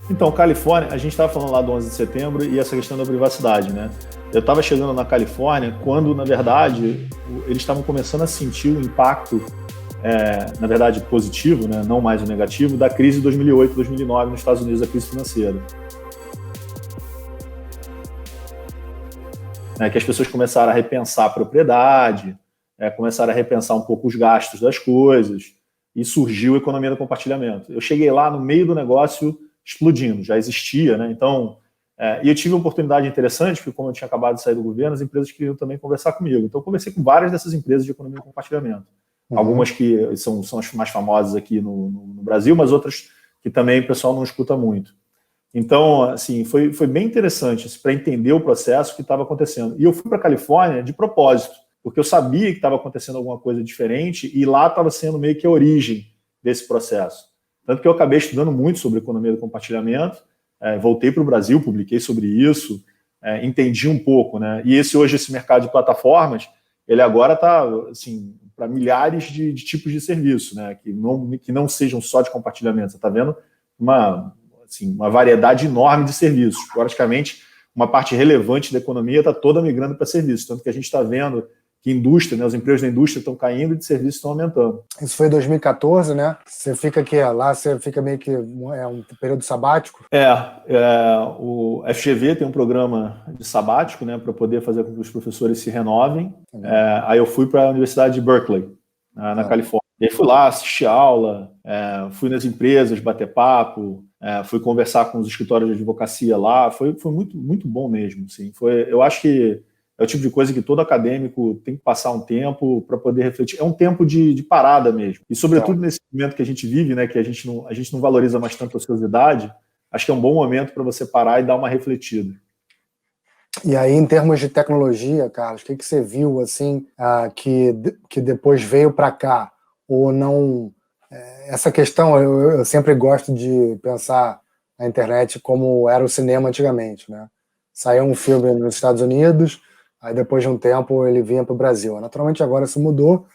Então, Califórnia, a gente estava falando lá do 11 de setembro e essa questão da privacidade, né? Eu estava chegando na Califórnia quando, na verdade, eles estavam começando a sentir o impacto, na verdade, positivo, né? Não mais o negativo, da crise de 2008, 2009 nos Estados Unidos, a crise financeira. Que as pessoas começaram a repensar a propriedade, começaram a repensar um pouco os gastos das coisas e surgiu a economia do compartilhamento. Eu cheguei lá no meio do negócio explodindo, já existia, né? Então, e eu tive uma oportunidade interessante, porque como eu tinha acabado de sair do governo, as empresas queriam também conversar comigo. Então, eu conversei com várias dessas empresas de economia do compartilhamento. Algumas que são as mais famosas aqui no Brasil, mas outras que também o pessoal não escuta muito. Então, assim, foi bem interessante para entender o processo que estava acontecendo. E eu fui para a Califórnia de propósito, porque eu sabia que estava acontecendo alguma coisa diferente e lá estava sendo meio que a origem desse processo. Tanto que eu acabei estudando muito sobre economia do compartilhamento, voltei para o Brasil, publiquei sobre isso, entendi um pouco, né? E hoje esse mercado de plataformas, ele agora está assim, para milhares de tipos de serviço, né? Que não sejam só de compartilhamento. Você está vendo uma variedade enorme de serviços. Praticamente, uma parte relevante da economia está toda migrando para serviços. Tanto que a gente está vendo que indústria, né, os empregos da indústria estão caindo e de serviços estão aumentando. Isso foi em 2014, né? Você fica aqui, lá você fica meio que um período sabático? O FGV tem um programa de sabático, né, para poder fazer com que os professores se renovem. Aí eu fui para a Universidade de Berkeley, na Califórnia. E aí fui lá, assisti aula, fui nas empresas, bater papo, fui conversar com os escritórios de advocacia lá. Foi muito, muito bom mesmo. Assim. Eu acho que é o tipo de coisa que todo acadêmico tem que passar um tempo para poder refletir. É um tempo de parada mesmo. E, sobretudo, nesse momento que a gente vive, né, que a gente não valoriza mais tanto a ociosidade, acho que é um bom momento para você parar e dar uma refletida. E aí, em termos de tecnologia, Carlos, o que você viu assim, que depois veio para cá? Ou não... Essa questão, eu sempre gosto de pensar na internet como era o cinema antigamente, né? Saiu um filme nos Estados Unidos, aí depois de um tempo ele vinha para o Brasil. Naturalmente agora isso mudou,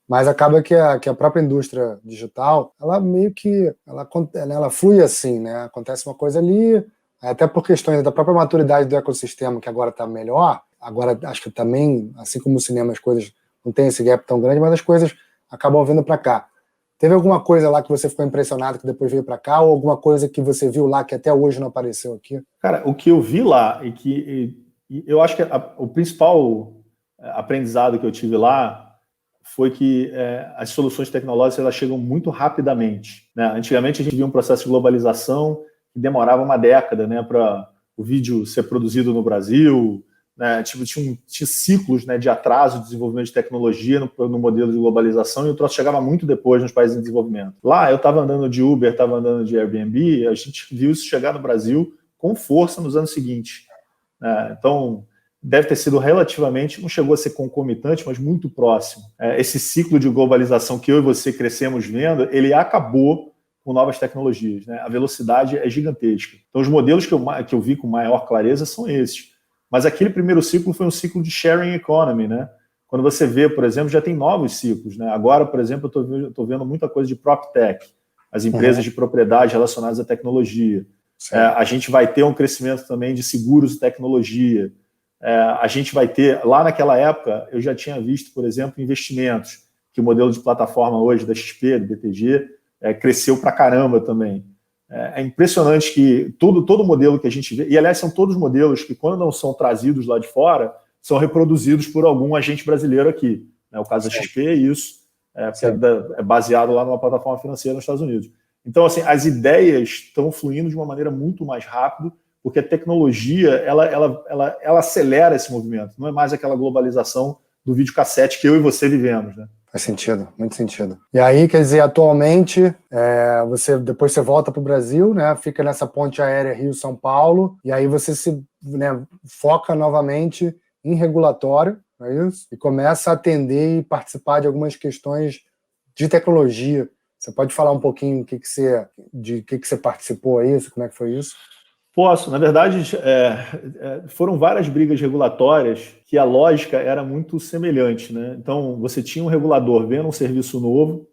mas acaba que a própria indústria digital, ela meio que ela flui assim, né? Acontece uma coisa ali, até por questões da própria maturidade do ecossistema, que agora está melhor. Agora acho que também, assim como o cinema, as coisas não tem esse gap tão grande, mas as coisas acabam vindo para cá. Teve alguma coisa lá que você ficou impressionado que depois veio para cá, ou alguma coisa que você viu lá que até hoje não apareceu aqui? Cara, o que eu vi lá e eu acho que o principal aprendizado que eu tive lá foi que as soluções tecnológicas elas chegam muito rapidamente, né? Antigamente a gente via um processo de globalização que demorava uma década, né, para o vídeo ser produzido no Brasil, né? Tinha ciclos, né, de atraso de desenvolvimento de tecnologia no modelo de globalização, e o troço chegava muito depois nos países em desenvolvimento. Lá eu estava andando de Uber, estava andando de Airbnb, a gente viu isso chegar no Brasil com força nos anos seguintes. Então, deve ter sido relativamente, não chegou a ser concomitante, mas muito próximo. Esse ciclo de globalização que eu e você crescemos vendo, ele acabou com novas tecnologias, né? A velocidade é gigantesca. Então, os modelos que eu vi com maior clareza são esses. Mas aquele primeiro ciclo foi um ciclo de sharing economy, né? Quando você vê, por exemplo, já tem novos ciclos, né? Agora, por exemplo, eu estou vendo muita coisa de PropTech, as empresas de propriedade relacionadas à tecnologia. A gente vai ter um crescimento também de seguros e tecnologia. A gente vai ter, lá naquela época, eu já tinha visto, por exemplo, investimentos, que o modelo de plataforma hoje da XP, do BTG, cresceu pra caramba também. É impressionante que todo modelo que a gente vê, e aliás são todos modelos que quando não são trazidos lá de fora, são reproduzidos por algum agente brasileiro aqui. O caso da XP é isso, é baseado lá numa plataforma financeira nos Estados Unidos. Então, assim, as ideias estão fluindo de uma maneira muito mais rápida, porque a tecnologia, ela acelera esse movimento. Não é mais aquela globalização do videocassete que eu e você vivemos, né? Faz sentido, muito sentido. E aí, quer dizer, atualmente, depois você volta para o Brasil, né? Fica nessa ponte aérea Rio-São Paulo, e aí você se foca novamente em regulatório, não é isso? E começa a atender e participar de algumas questões de tecnologia. Você pode falar um pouquinho de que você participou aí, como é que foi isso? Posso. Na verdade, foram várias brigas regulatórias que a lógica era muito semelhante, né? Então, você tinha um regulador vendo um serviço novo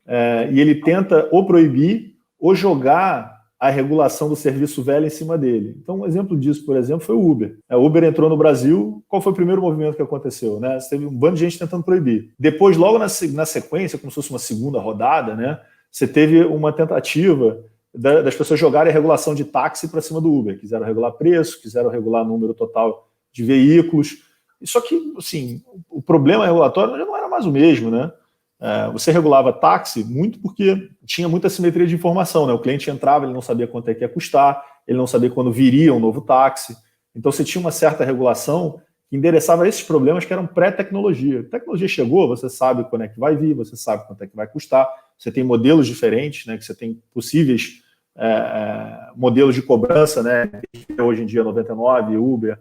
e ele tenta ou proibir ou jogar a regulação do serviço velho em cima dele. Então, um exemplo disso, por exemplo, foi o Uber. O Uber entrou no Brasil, qual foi o primeiro movimento que aconteceu? Né? Você teve um bando de gente tentando proibir. Depois, logo na sequência, como se fosse uma segunda rodada, né, você teve uma tentativa das pessoas jogarem a regulação de táxi para cima do Uber. Quiseram regular preço, quiseram regular o número total de veículos. Só que, assim, o problema regulatório já não era mais o mesmo, né? Você regulava táxi muito porque tinha muita simetria de informação, né? O cliente entrava, ele não sabia quanto é que ia custar, ele não sabia quando viria um novo táxi. Então você tinha uma certa regulação que endereçava esses problemas que eram pré-tecnologia. A tecnologia chegou, você sabe quando é que vai vir, você sabe quanto é que vai custar, você tem modelos diferentes, né? Que você tem possíveis modelos de cobrança, né? Hoje em dia 99, Uber,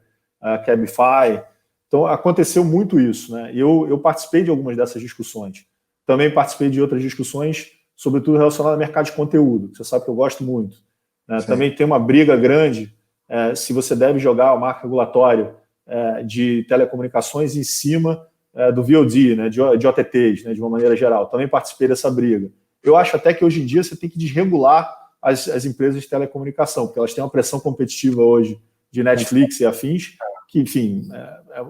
Cabify. Então aconteceu muito isso, né? Eu participei de algumas dessas discussões. Também participei de outras discussões, sobretudo relacionadas ao mercado de conteúdo, que você sabe que eu gosto muito. Né? Também tem uma briga grande se você deve jogar o marco regulatório de telecomunicações em cima do VOD, né? de OTTs, né? De uma maneira geral. Também participei dessa briga. Eu acho até que hoje em dia você tem que desregular as empresas de telecomunicação, porque elas têm uma pressão competitiva hoje de Netflix e afins, que, enfim,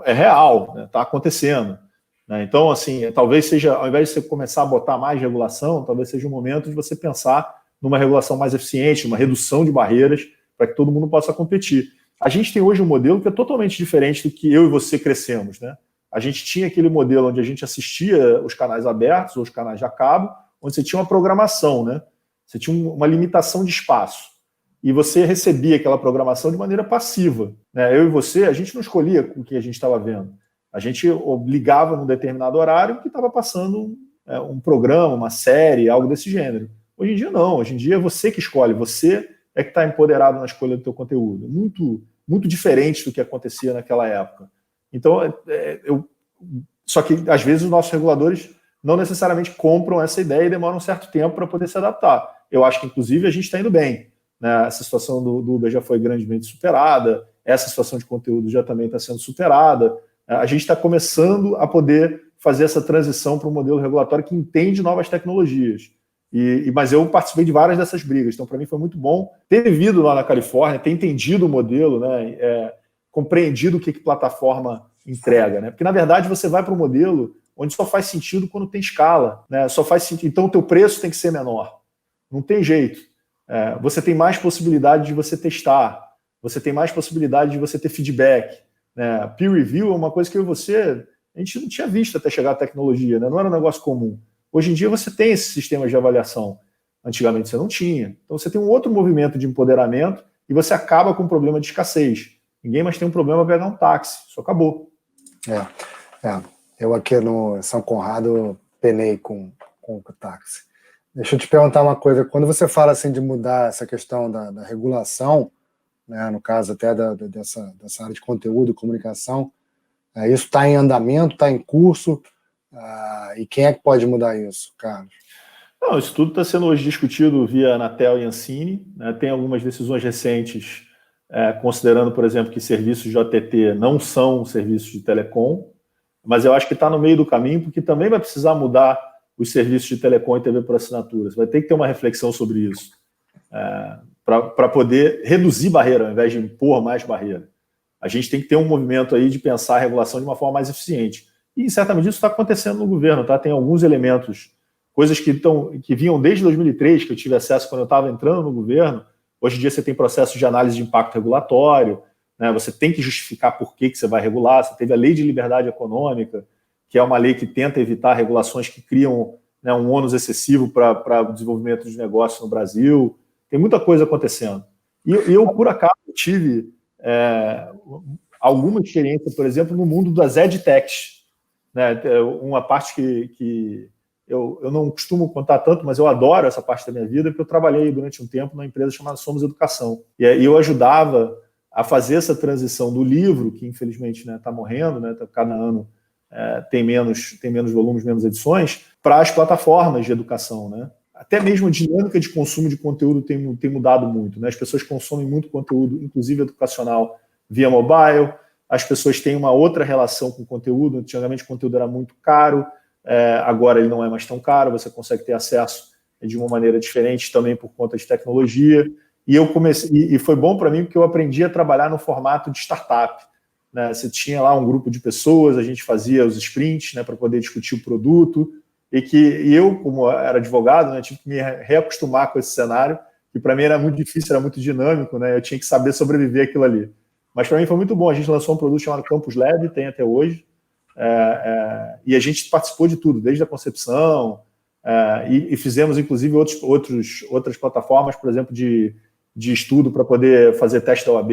é real, né? Está acontecendo. Então, assim, talvez seja, ao invés de você começar a botar mais regulação, talvez seja o momento de você pensar numa regulação mais eficiente, uma redução de barreiras para que todo mundo possa competir. A gente tem hoje um modelo que é totalmente diferente do que eu e você crescemos, né? A gente tinha aquele modelo onde a gente assistia os canais abertos ou os canais de a cabo, onde você tinha uma programação, né? Você tinha uma limitação de espaço. E você recebia aquela programação de maneira passiva, né? Eu e você, a gente não escolhia o que a gente estava vendo. A gente ligava num determinado horário que estava passando um programa, uma série, algo desse gênero. Hoje em dia não, hoje em dia é você que escolhe, você é que está empoderado na escolha do teu conteúdo. Muito, muito diferente do que acontecia naquela época. Então, só que às vezes os nossos reguladores não necessariamente compram essa ideia e demoram um certo tempo para poder se adaptar. Eu acho que, inclusive, a gente está indo bem. Né? Essa situação do Uber já foi grandemente superada, essa situação de conteúdo já também está sendo superada. A gente está começando a poder fazer essa transição para um modelo regulatório que entende novas tecnologias. Mas eu participei de várias dessas brigas, então para mim foi muito bom ter vivido lá na Califórnia, ter entendido o modelo, né, compreendido o que plataforma entrega. Né? Porque, na verdade, você vai para um modelo onde só faz sentido quando tem escala. Né? Só faz sentido. Então, o teu preço tem que ser menor. Não tem jeito. Você tem mais possibilidade de você testar, você tem mais possibilidade de você ter feedback. Peer review é uma coisa que eu e você, a gente não tinha visto até chegar a tecnologia, né? Não era um negócio comum. Hoje em dia você tem esses sistemas de avaliação. Antigamente você não tinha. Então você tem um outro movimento de empoderamento e você acaba com um problema de escassez. Ninguém mais tem um problema para pegar um táxi. Isso acabou. Eu aqui no São Conrado penei com o táxi. Deixa eu te perguntar uma coisa. Quando você fala assim de mudar essa questão da regulação, né, no caso até dessa área de conteúdo, comunicação, isso está em andamento, está em curso, e quem é que pode mudar isso, Carlos? Não, isso tudo está sendo hoje discutido via Anatel e Ancine, né? Tem algumas decisões recentes considerando, por exemplo, que serviços de OTT não são serviços de telecom, mas eu acho que está no meio do caminho, porque também vai precisar mudar os serviços de telecom e TV por assinatura. Você vai ter que ter uma reflexão sobre isso. Para poder reduzir barreira, ao invés de impor mais barreira. A gente tem que ter um movimento aí de pensar a regulação de uma forma mais eficiente. E, certamente, isso está acontecendo no governo. Tá? Tem alguns elementos, coisas que vinham desde 2003, que eu tive acesso quando eu estava entrando no governo. Hoje em dia você tem processos de análise de impacto regulatório, né? Você tem que justificar por que você vai regular. Você teve a Lei de Liberdade Econômica, que é uma lei que tenta evitar regulações que criam, né, um ônus excessivo para o desenvolvimento de negócios no Brasil. Tem muita coisa acontecendo. E eu, por acaso, tive alguma experiência, por exemplo, no mundo das edtechs. Né? Uma parte que eu não costumo contar tanto, mas eu adoro essa parte da minha vida, porque eu trabalhei durante um tempo numa empresa chamada Somos Educação. E eu ajudava a fazer essa transição do livro, que infelizmente está morrendo, né? Cada ano tem menos volumes, menos edições, para as plataformas de educação, né? Até mesmo a dinâmica de consumo de conteúdo tem mudado muito. Né? As pessoas consomem muito conteúdo, inclusive educacional, via mobile. As pessoas têm uma outra relação com o conteúdo. Antigamente o conteúdo era muito caro, agora ele não é mais tão caro. Você consegue ter acesso de uma maneira diferente também por conta de tecnologia. E eu comecei, e foi bom para mim porque eu aprendi a trabalhar no formato de startup, né? Você tinha lá um grupo de pessoas, a gente fazia os sprints, né, para poder discutir o produto, e eu, como era advogado, né, tive que me reacostumar com esse cenário, que para mim era muito difícil, era muito dinâmico, né? Eu tinha que saber sobreviver aquilo ali. Mas para mim foi muito bom. A gente lançou um produto chamado Campus Lab, tem até hoje, e a gente participou de tudo, desde a concepção, e fizemos, inclusive, outras plataformas, por exemplo, de estudo para poder fazer teste da OAB.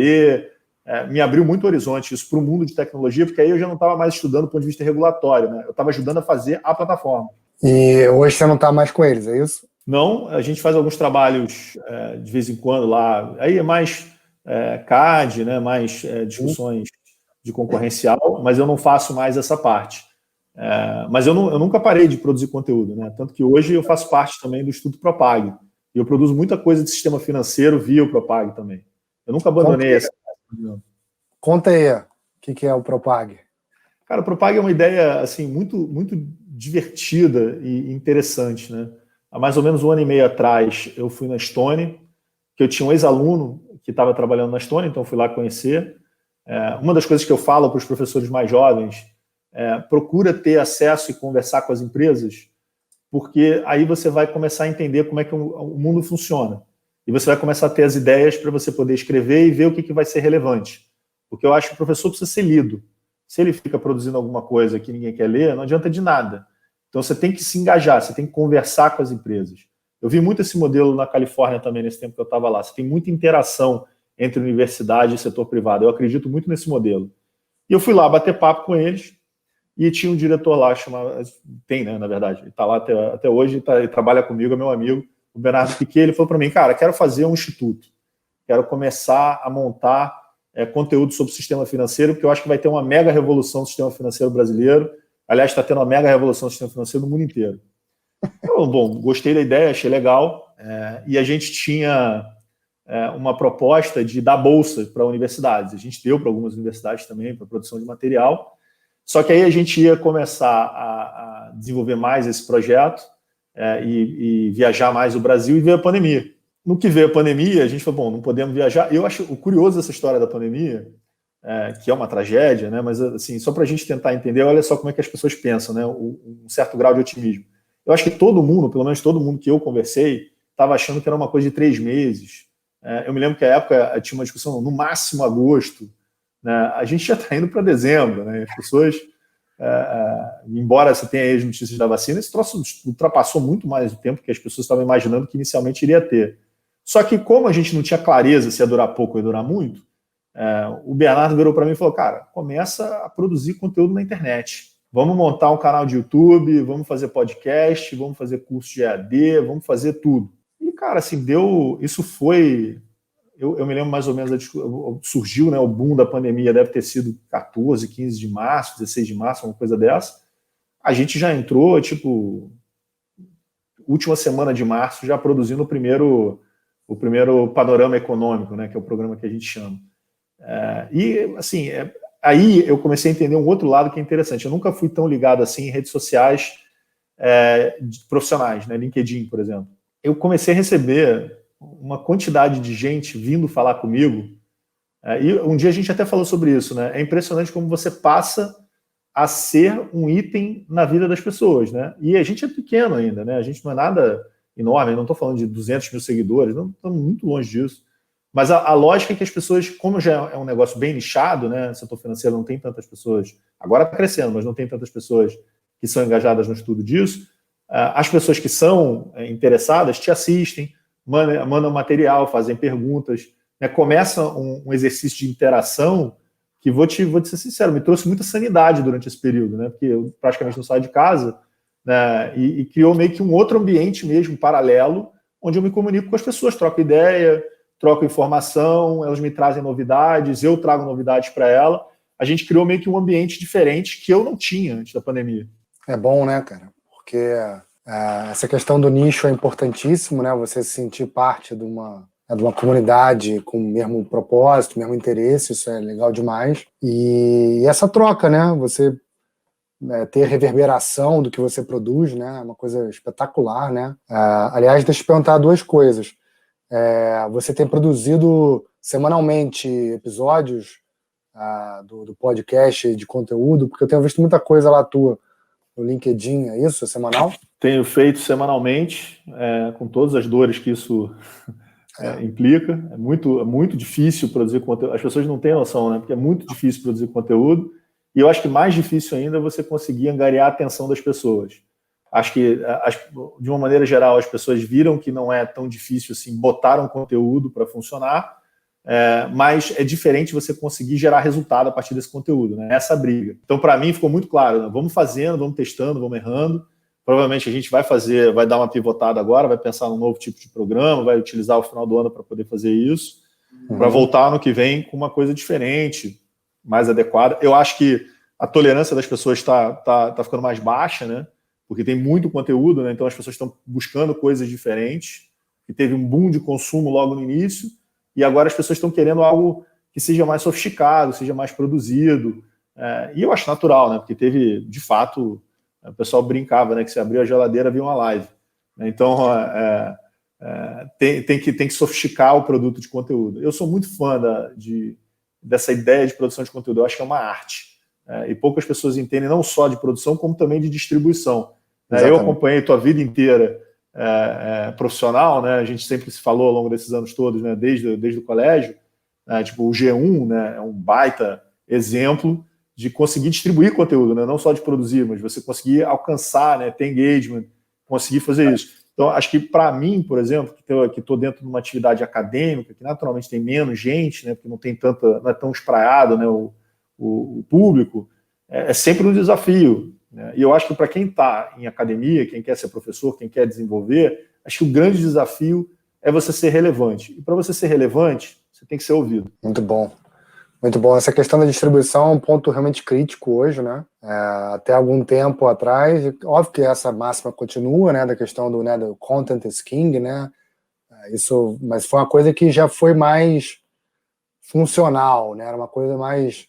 Me abriu muito horizonte isso para o mundo de tecnologia, porque aí eu já não estava mais estudando do ponto de vista regulatório, né? Eu estava ajudando a fazer a plataforma. E hoje você não está mais com eles, é isso? Não, a gente faz alguns trabalhos de vez em quando lá, aí é mais CAD, né? Mais discussões de concorrencial, mas eu não faço mais essa parte. Mas eu nunca parei de produzir conteúdo, né? Tanto que hoje eu faço parte também do Estudo Propag, e eu produzo muita coisa de sistema financeiro via o Propag também. Eu nunca abandonei essa. Conta aí, o que é o Propag? Cara, o Propag é uma ideia assim, muito, muito divertida e interessante, né? Há mais ou menos 1 ano e meio atrás, eu fui na Estônia, que eu tinha um ex-aluno que estava trabalhando na Estônia, então fui lá conhecer. Uma das coisas que eu falo para os professores mais jovens procura ter acesso e conversar com as empresas, porque aí você vai começar a entender como é que o mundo funciona. E você vai começar a ter as ideias para você poder escrever e ver o que vai ser relevante. Porque eu acho que o professor precisa ser lido. Se ele fica produzindo alguma coisa que ninguém quer ler, não adianta de nada. Então você tem que se engajar, você tem que conversar com as empresas. Eu vi muito esse modelo na Califórnia também, nesse tempo que eu estava lá. Você tem muita interação entre universidade e setor privado. Eu acredito muito nesse modelo. E eu fui lá bater papo com eles, e tinha um diretor lá, tem, né, na verdade, ele está lá até hoje, ele trabalha comigo, é meu amigo, o Bernardo Piquet. Ele falou para mim, cara, quero fazer um instituto, quero começar a montar conteúdo sobre o sistema financeiro, porque eu acho que vai ter uma mega revolução do sistema financeiro brasileiro. Aliás, está tendo uma mega revolução do sistema financeiro no mundo inteiro. Eu, bom, gostei da ideia, achei legal, e a gente tinha uma proposta de dar bolsa para universidades. A gente deu para algumas universidades também, para produção de material. Só que aí a gente ia começar a desenvolver mais esse projeto e viajar mais o Brasil, e veio a pandemia. No que veio a pandemia, a gente falou, bom, não podemos viajar. Eu acho curioso essa história da pandemia, que é uma tragédia, né? Mas assim, só para a gente tentar entender, olha só como é que as pessoas pensam, né? Um certo grau de otimismo. Eu acho que todo mundo, pelo menos todo mundo que eu conversei, estava achando que era uma coisa de 3 meses. Eu me lembro que à época tinha uma discussão, no máximo agosto, né? A gente já está indo para dezembro, né? As pessoas, embora você tenha aí as notícias da vacina, esse troço ultrapassou muito mais o tempo que as pessoas estavam imaginando que inicialmente iria ter. Só que como a gente não tinha clareza se ia durar pouco ou ia durar muito, o Bernardo virou para mim e falou, cara, começa a produzir conteúdo na internet. Vamos montar um canal de YouTube, vamos fazer podcast, vamos fazer curso de EAD, vamos fazer tudo. E, cara, assim, isso foi... Eu me lembro mais ou menos, surgiu, né, o boom da pandemia, deve ter sido 14, 15 de março, 16 de março, uma coisa dessa. A gente já entrou, tipo, última semana de março, já produzindo o primeiro panorama econômico, né, que é o programa que a gente chama. E, assim, aí eu comecei a entender um outro lado que é interessante. Eu nunca fui tão ligado assim em redes sociais profissionais, né, LinkedIn, por exemplo. Eu comecei a receber uma quantidade de gente vindo falar comigo, e um dia a gente até falou sobre isso, né? É impressionante como você passa a ser um item na vida das pessoas, né? E a gente é pequeno ainda, né? A gente não é nada enorme, eu não estou falando de 200 mil seguidores, não estamos muito longe disso. Mas a lógica é que as pessoas, como já é um negócio bem nichado, né? O setor financeiro não tem tantas pessoas, agora está crescendo, mas não tem tantas pessoas que são engajadas no estudo disso. As pessoas que são interessadas te assistem, mandam material, fazem perguntas, né? Começa um exercício de interação que, vou te ser sincero, me trouxe muita sanidade durante esse período, né? Porque eu praticamente não saio de casa, né? E criou meio que um outro ambiente mesmo, paralelo, onde eu me comunico com as pessoas, troco ideia, troco informação, elas me trazem novidades, eu trago novidades para ela. A gente criou meio que um ambiente diferente que eu não tinha antes da pandemia. É bom, né, cara? Porque essa questão do nicho é importantíssimo, né? Você se sentir parte de uma comunidade com o mesmo propósito, mesmo interesse, isso é legal demais. E essa troca, né? Você ter reverberação do que você produz, né? É uma coisa espetacular, né? Aliás, deixa eu te perguntar 2 coisas. Você tem produzido semanalmente episódios do podcast de conteúdo, porque eu tenho visto muita coisa lá tua no LinkedIn, é isso? É semanal? Tenho feito semanalmente, com todas as dores que isso implica. É muito difícil produzir conteúdo. As pessoas não têm noção, né? Porque é muito difícil produzir conteúdo. E eu acho que mais difícil ainda é você conseguir angariar a atenção das pessoas. Acho que, de uma maneira geral, as pessoas viram que não é tão difícil assim, botar um conteúdo para funcionar, mas é diferente você conseguir gerar resultado a partir desse conteúdo, né? Essa briga. Então, para mim, ficou muito claro, né? Vamos fazendo, vamos testando, vamos errando. Provavelmente a gente vai dar uma pivotada agora, vai pensar num novo tipo de programa, vai utilizar o final do ano para poder fazer isso, para voltar no que vem com uma coisa diferente, mais adequada. Eu acho que a tolerância das pessoas está ficando mais baixa, né? Porque tem muito conteúdo, né? Então as pessoas estão buscando coisas diferentes, e teve um boom de consumo logo no início, e agora as pessoas estão querendo algo que seja mais sofisticado, seja mais produzido, e eu acho natural, né? Porque teve, de fato, o pessoal brincava, né? Que se abriu a geladeira, havia uma live. Então, tem que sofisticar o produto de conteúdo. Eu sou muito fã dessa ideia de produção de conteúdo, eu acho que é uma arte. E poucas pessoas entendem não só de produção, como também de distribuição. Eu acompanhei tua vida inteira profissional, né? A gente sempre se falou ao longo desses anos todos, né? Desde o colégio. Tipo, o G1, né? É um baita exemplo de conseguir distribuir conteúdo, né? Não só de produzir, mas você conseguir alcançar, né? Ter engagement, conseguir fazer isso. Então, acho que para mim, por exemplo, que estou dentro de uma atividade acadêmica, que naturalmente tem menos gente, né? Porque não é tão espraiado, né? O público, é sempre um desafio, né? E eu acho que para quem está em academia, quem quer ser professor, quem quer desenvolver, acho que o grande desafio é você ser relevante. E para você ser relevante, você tem que ser ouvido. Muito bom. Muito bom. Essa questão da distribuição é um ponto realmente crítico hoje, né? Até algum tempo atrás, óbvio que essa máxima continua, né? Da questão do content is king, né? Mas foi uma coisa que já foi mais funcional, né? Era uma coisa mais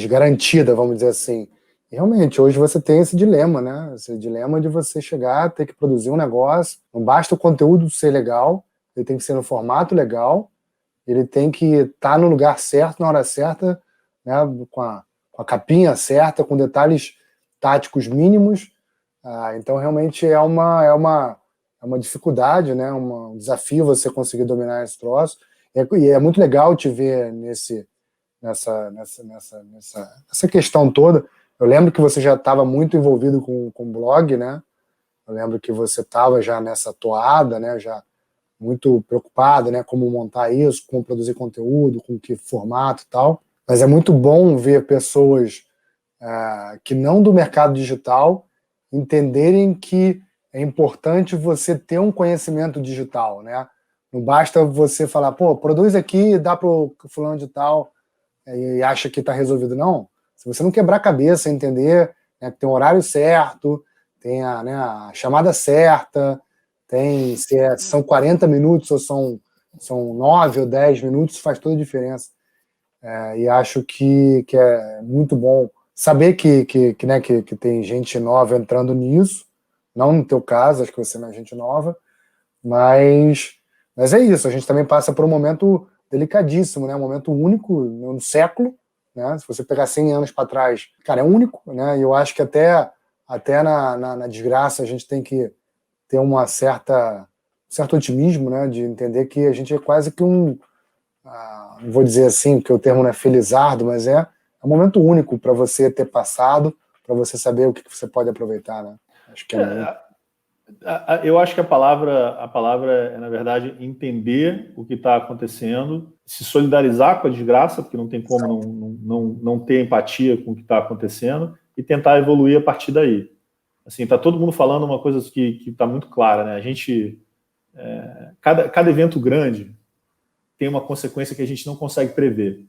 garantida, vamos dizer assim. E realmente, hoje você tem esse dilema, né? Esse dilema de você chegar, ter que produzir um negócio. Não basta o conteúdo ser legal, ele tem que ser no formato legal, ele tem que estar no lugar certo, na hora certa, né? Com a capinha certa, com detalhes táticos mínimos. Então, realmente, é uma dificuldade, né? Um desafio você conseguir dominar esse troço. E é muito legal te ver nessa questão toda. Eu lembro que você já estava muito envolvido com o blog, né? Eu lembro que você estava já nessa toada, né? Já muito preocupado, né? Como montar isso, como produzir conteúdo, com que formato e tal. Mas é muito bom ver pessoas que não do mercado digital entenderem que é importante você ter um conhecimento digital, né? Não basta você falar, pô, produz aqui e dá para o fulano de tal e acha que está resolvido. Não. Se você não quebrar a cabeça, entender, né, que tem um horário certo, tem a chamada certa, tem se são 40 minutos ou são 9 ou 10 minutos, faz toda a diferença. E acho que é muito bom saber que tem gente nova entrando nisso, não no teu caso, acho que você não é gente nova, mas é isso, a gente também passa por um momento delicadíssimo, né? Um momento único no século, né? Se você pegar 100 anos para trás, cara, é único, né? E eu acho que até na desgraça a gente tem que ter um certo otimismo, né? De entender que a gente é quase que não vou dizer assim, porque o termo não é felizardo, mas é um momento único para você ter passado, para você saber o que você pode aproveitar, né? Acho que eu acho que a palavra é, na verdade, entender o que está acontecendo, se solidarizar com a desgraça, porque não tem como não ter empatia com o que está acontecendo, e tentar evoluir a partir daí. Assim, está todo mundo falando uma coisa que está muito clara, né? A gente, cada evento grande tem uma consequência que a gente não consegue prever,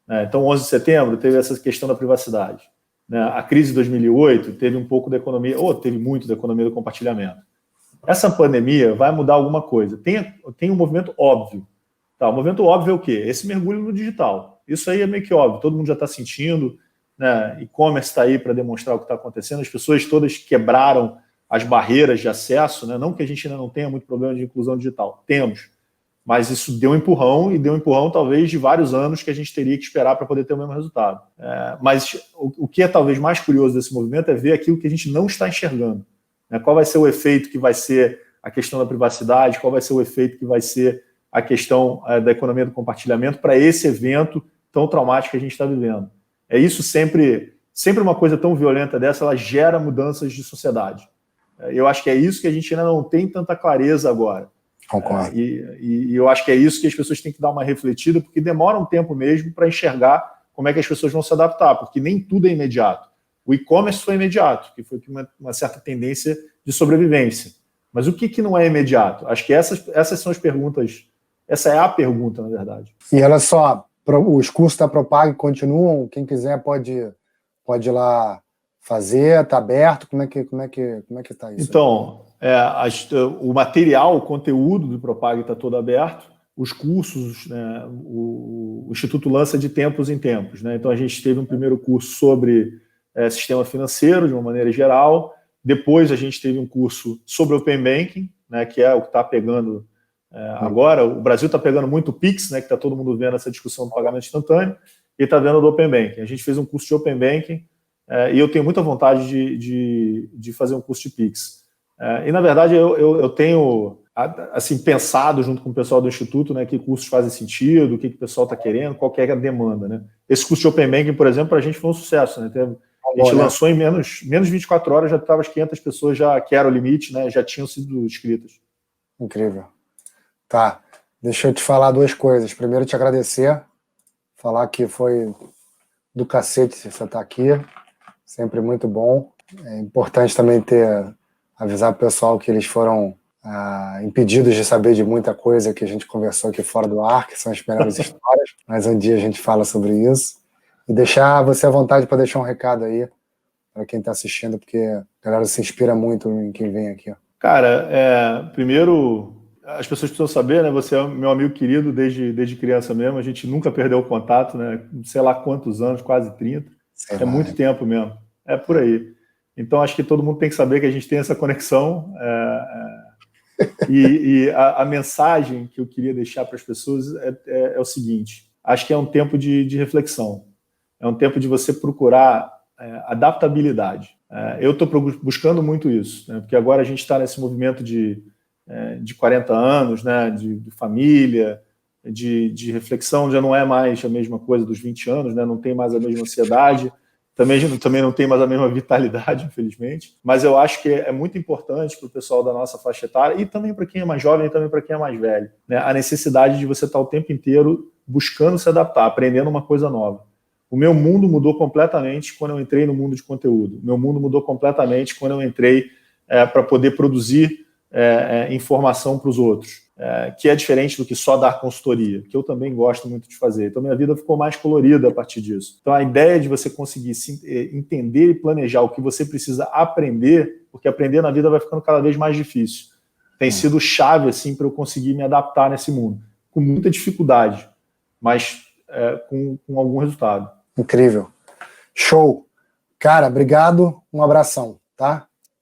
né? Então, 11 de setembro teve essa questão da privacidade. A crise de 2008 teve um pouco da economia, ou teve muito da economia do compartilhamento. Essa pandemia vai mudar alguma coisa. Tem um movimento óbvio. Tá, o movimento óbvio é o quê? Esse mergulho no digital. Isso aí é meio que óbvio, todo mundo já está sentindo, né? E-commerce está aí para demonstrar o que está acontecendo, as pessoas todas quebraram as barreiras de acesso, né? Não que a gente ainda não tenha muito problema de inclusão digital, temos, Mas isso deu um empurrão, e deu um empurrão talvez de vários anos que a gente teria que esperar para poder ter o mesmo resultado. Mas o que é talvez mais curioso desse movimento é ver aquilo que a gente não está enxergando. Né? Qual vai ser o efeito que vai ser a questão da privacidade, qual vai ser o efeito que vai ser a questão da economia do compartilhamento para esse evento tão traumático que a gente está vivendo. É isso sempre uma coisa tão violenta dessa, ela gera mudanças de sociedade. Eu acho que é isso que a gente ainda não tem tanta clareza agora. Concordo. E eu acho que é isso que as pessoas têm que dar uma refletida, porque demora um tempo mesmo para enxergar como é que as pessoas vão se adaptar, porque nem tudo é imediato. O e-commerce foi imediato, que foi uma certa tendência de sobrevivência. Mas o que não é imediato? Acho que essas são as perguntas. Essa é a pergunta, na verdade. E olha só, os cursos da Propag continuam, quem quiser pode ir lá fazer, está aberto, como é que está isso? Então, o material, o conteúdo do Propag está todo aberto, os cursos, né, o Instituto lança de tempos em tempos, né? Então a gente teve um primeiro curso sobre sistema financeiro, de uma maneira geral, depois a gente teve um curso sobre Open Banking, né, que é o que está pegando agora. O Brasil está pegando muito o Pix, né, que está todo mundo vendo essa discussão do pagamento instantâneo, e está vendo do Open Banking. A gente fez um curso de Open Banking, e eu tenho muita vontade de fazer um curso de Pix. E, na verdade, eu tenho assim, pensado junto com o pessoal do Instituto, né, que cursos fazem sentido, o que o pessoal está querendo, qual que é a demanda. Né? Esse curso de Open Banking, por exemplo, para a gente foi um sucesso. Né? A gente lançou em menos de 24 horas, já estava as 500 pessoas, que era o limite, né, já tinham sido inscritas. Incrível. Tá, deixa eu te falar duas coisas. Primeiro, te agradecer, falar que foi do cacete você estar aqui, sempre muito bom. É importante também avisar o pessoal que eles foram impedidos de saber de muita coisa que a gente conversou aqui fora do ar, que são as melhores histórias, mas um dia a gente fala sobre isso. E deixar você à vontade para deixar um recado aí para quem está assistindo, porque a galera se inspira muito em quem vem aqui. Cara, primeiro, as pessoas precisam saber, né? Você é meu amigo querido desde criança mesmo, a gente nunca perdeu o contato, né? Sei lá quantos anos, quase 30. Muito tempo mesmo. É por aí. Então, acho que todo mundo tem que saber que a gente tem essa conexão. E a mensagem que eu queria deixar para as pessoas é o seguinte: acho que é um tempo de reflexão. É um tempo de você procurar adaptabilidade. Eu estou buscando muito isso, né? Porque agora a gente está nesse movimento de 40 anos, né? de família, de reflexão, já não é mais a mesma coisa dos 20 anos, né? Não tem mais a mesma ansiedade, também não tem mais a mesma vitalidade, infelizmente, mas eu acho que é muito importante para o pessoal da nossa faixa etária, e também para quem é mais jovem, e também para quem é mais velho, né? A necessidade de você estar o tempo inteiro buscando se adaptar, aprendendo uma coisa nova. O meu mundo mudou completamente quando eu entrei no mundo de conteúdo. O meu mundo mudou completamente quando eu entrei para poder produzir informação para os outros, que é diferente do que só dar consultoria, que eu também gosto muito de fazer. Então, minha vida ficou mais colorida a partir disso. Então, a ideia de você conseguir entender e planejar o que você precisa aprender, porque aprender na vida vai ficando cada vez mais difícil. Tem sido chave assim, para eu conseguir me adaptar nesse mundo, com muita dificuldade, mas com algum resultado. Incrível. Show. Cara, obrigado. Um abração, tá?